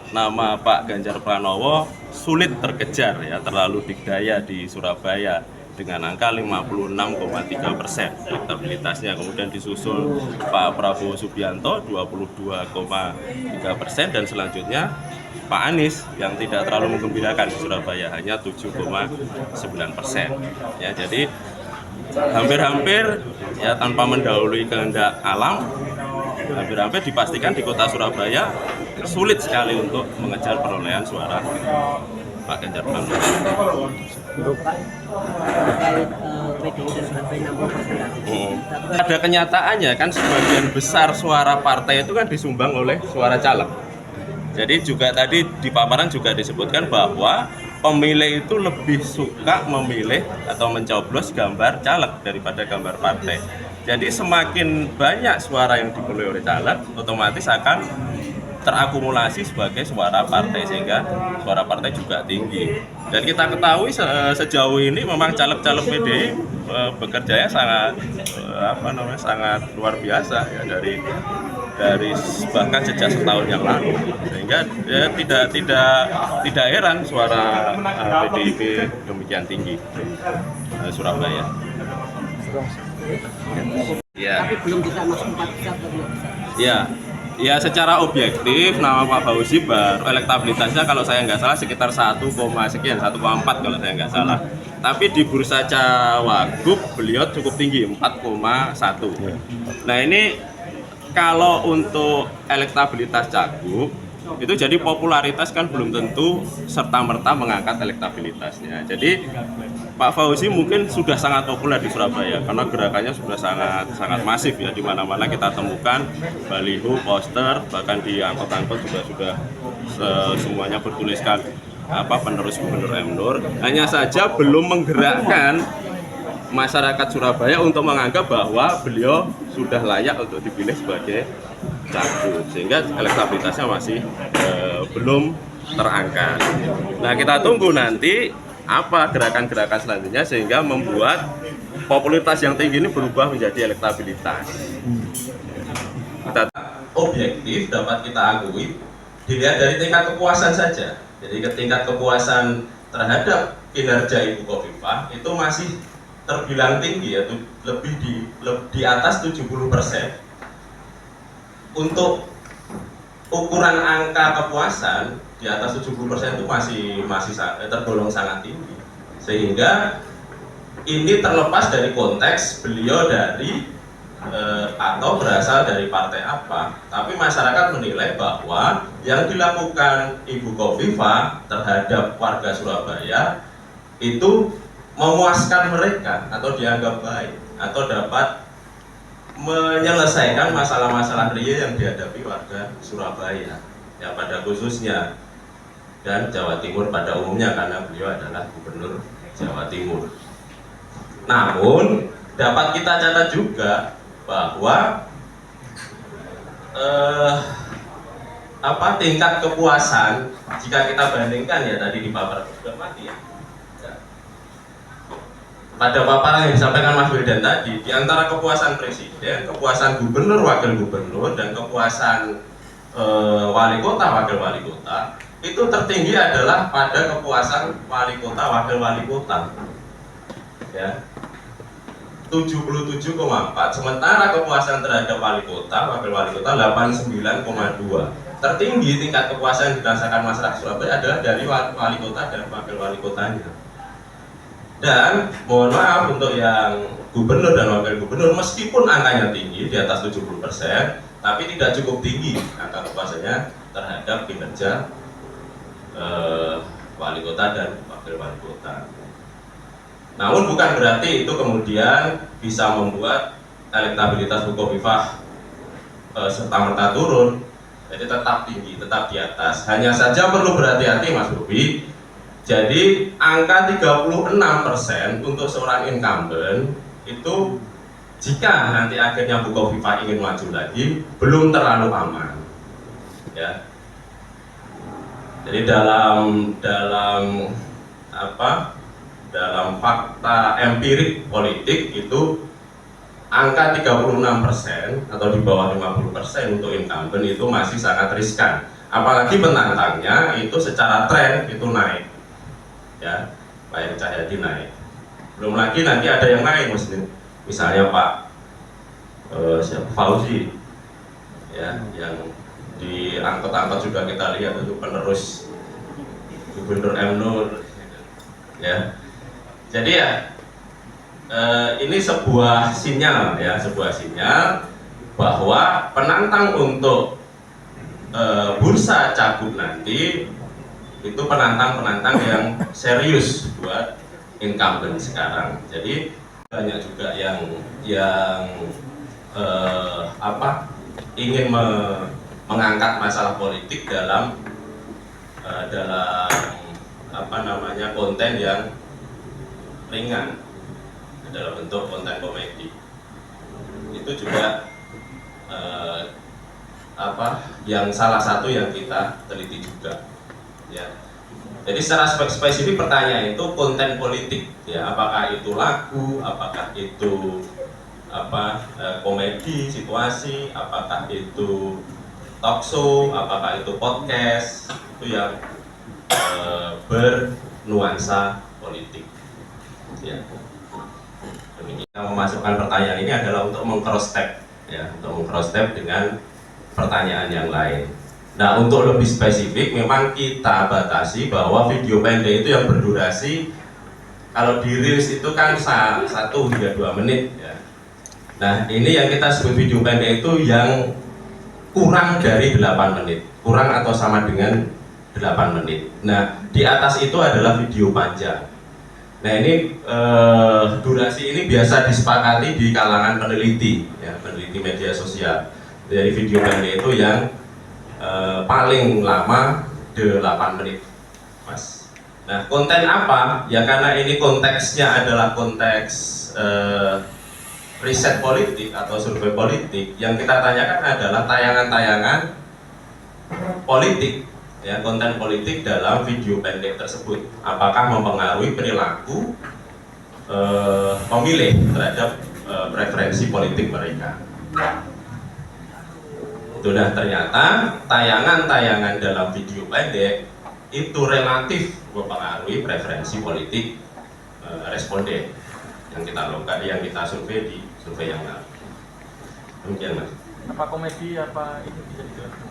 Nama Pak Ganjar Pranowo sulit terkejar ya, terlalu digdaya di Surabaya dengan angka 56,3% elektabilitasnya. Kemudian disusul Pak Prabowo Subianto 22,3% dan selanjutnya Pak Anies yang tidak terlalu menggembirakan di Surabaya hanya 7,9%. Ya, jadi hampir-hampir ya tanpa mendahului kehendak alam, hampir-hampir dipastikan di kota Surabaya sulit sekali untuk mengejar perolehan suara Pak Ganjar Pranowo. Ada kenyataannya kan sebagian besar suara partai itu kan disumbang oleh suara caleg. Jadi juga tadi di paparan juga disebutkan bahwa pemilih itu lebih suka memilih atau mencoblos gambar caleg daripada gambar partai. Jadi semakin banyak suara yang dipilih oleh caleg, otomatis akan terakumulasi sebagai suara partai sehingga suara partai juga tinggi. Dan kita ketahui sejauh ini memang caleg-caleg PDI bekerjanya sangat sangat luar biasa ya dari bahkan sejak setahun yang lalu, sehingga ya, tidak heran suara PDIP demikian tinggi di Surabaya. Ya. Tapi belum bisa masuk 4 besar atau 2 besar. Ya, secara objektif nama Pak Fauzi baru elektabilitasnya kalau saya nggak salah sekitar 1, sekian 1,4 kalau saya nggak salah. Tapi di bursa Cawagup beliau cukup tinggi 4,1. Nah ini kalau untuk elektabilitas Cagup itu jadi popularitas kan belum tentu serta-merta mengangkat elektabilitasnya. Jadi Pak Fauzi mungkin sudah sangat populer di Surabaya karena gerakannya sudah sangat masif ya, di mana-mana kita temukan baliho, poster, bahkan di angkot-angkot juga sudah semuanya bertuliskan penerus Gubernur M. Nur. Hanya saja belum menggerakkan masyarakat Surabaya untuk menganggap bahwa beliau sudah layak untuk dipilih sebagai cagup, sehingga elektabilitasnya masih belum terangkat. Nah kita tunggu nanti apa gerakan-gerakan selanjutnya sehingga membuat popularitas yang tinggi ini berubah menjadi elektabilitas. Objektif dapat kita akui dilihat dari tingkat kepuasan saja. Jadi tingkat kepuasan terhadap kinerja Ibu Khofifah itu masih terbilang tinggi, yaitu lebih di atas 70%. Untuk ukuran angka kepuasan di atas 70% itu masih tergolong sangat tinggi, sehingga ini terlepas dari konteks beliau dari atau berasal dari partai apa, tapi masyarakat menilai bahwa yang dilakukan Ibu Khofifah terhadap warga Surabaya itu memuaskan mereka atau dianggap baik atau dapat menyelesaikan masalah-masalah real yang dihadapi warga Surabaya ya pada khususnya, dan Jawa Timur pada umumnya karena beliau adalah Gubernur Jawa Timur. Namun dapat kita catat juga bahwa tingkat kepuasan jika kita bandingkan ya tadi di paparan sudah mati ya. Pada paparan yang disampaikan Mas Wildan tadi, di antara kepuasan presiden, kepuasan gubernur, wakil gubernur, dan kepuasan wali kota, wakil wali kota, itu tertinggi adalah pada kepuasan wali kota, wakil wali kota. Ya. 77,4, sementara kepuasan terhadap wali kota, wakil wali kota 89,2. Tertinggi tingkat kepuasan yang dirasakan masyarakat Surabaya adalah dari wali kota dan wakil wali kotanya. Dan mohon maaf untuk yang gubernur dan wakil gubernur, meskipun angkanya tinggi di atas 70%, tapi tidak cukup tinggi angka kepuasannya terhadap kinerja wali kota dan wakil wali kota. Namun bukan berarti itu kemudian bisa membuat elektabilitas Bu Khofifah serta-merta turun. Jadi tetap tinggi, tetap di atas. Hanya saja perlu berhati-hati Mas Bobi. Jadi angka 36% untuk seorang incumbent itu jika nanti akhirnya Bu Khofifah ingin maju lagi belum terlalu aman. Ya. Jadi dalam fakta empirik politik itu angka 36% atau di bawah 50% untuk incumbent itu masih sangat riskan. Apalagi penantangnya itu secara tren itu naik, ya, Pak Eri Cahyadi naik. Belum lagi nanti ada yang naik, misalnya Pak siapa, Fauzi, ya, yang di angkot-angkot juga kita lihat itu penerus Gubernur M. Nur, ya. Jadi ya ini sebuah sinyal, ya, sebuah sinyal bahwa penantang untuk bursa cagup nanti itu penantang-penantang yang serius buat incumbent sekarang. Jadi banyak juga yang ingin mengangkat masalah politik dalam konten yang ringan, dalam bentuk konten komedi. Itu juga yang salah satu yang kita teliti juga, ya. Jadi secara spesifik pertanyaan itu konten politik, ya, apakah itu lagu, apakah itu komedi situasi, apakah itu talk show, apakah itu podcast, itu yang bernuansa politik, ya. Demikian. Memasukkan pertanyaan ini adalah untuk meng-cross step, ya, untuk meng-cross step dengan pertanyaan yang lain. Nah, untuk lebih spesifik memang kita batasi bahwa video pendek itu yang berdurasi, kalau di reels itu kan 1 hingga 2 menit, ya. Nah, ini yang kita sebut video pendek itu yang kurang dari 8 menit, kurang atau sama dengan 8 menit. Nah, di atas itu adalah video panjang. Nah, ini durasi ini biasa disepakati di kalangan peneliti, ya, peneliti media sosial. Dari video pendek itu yang paling lama 8 menit, Mas. Nah, konten apa? Ya karena ini konteksnya adalah konteks riset politik atau survei politik, yang kita tanyakan adalah tayangan-tayangan politik, ya, konten politik dalam video pendek tersebut. Apakah mempengaruhi perilaku pemilih terhadap preferensi politik mereka? Sudah ternyata tayangan-tayangan dalam video pendek itu relatif mempengaruhi preferensi politik responden yang kita survei di survei yang lalu. Demikian, Mas. Apa komedi apa ini bisa dijelaskan?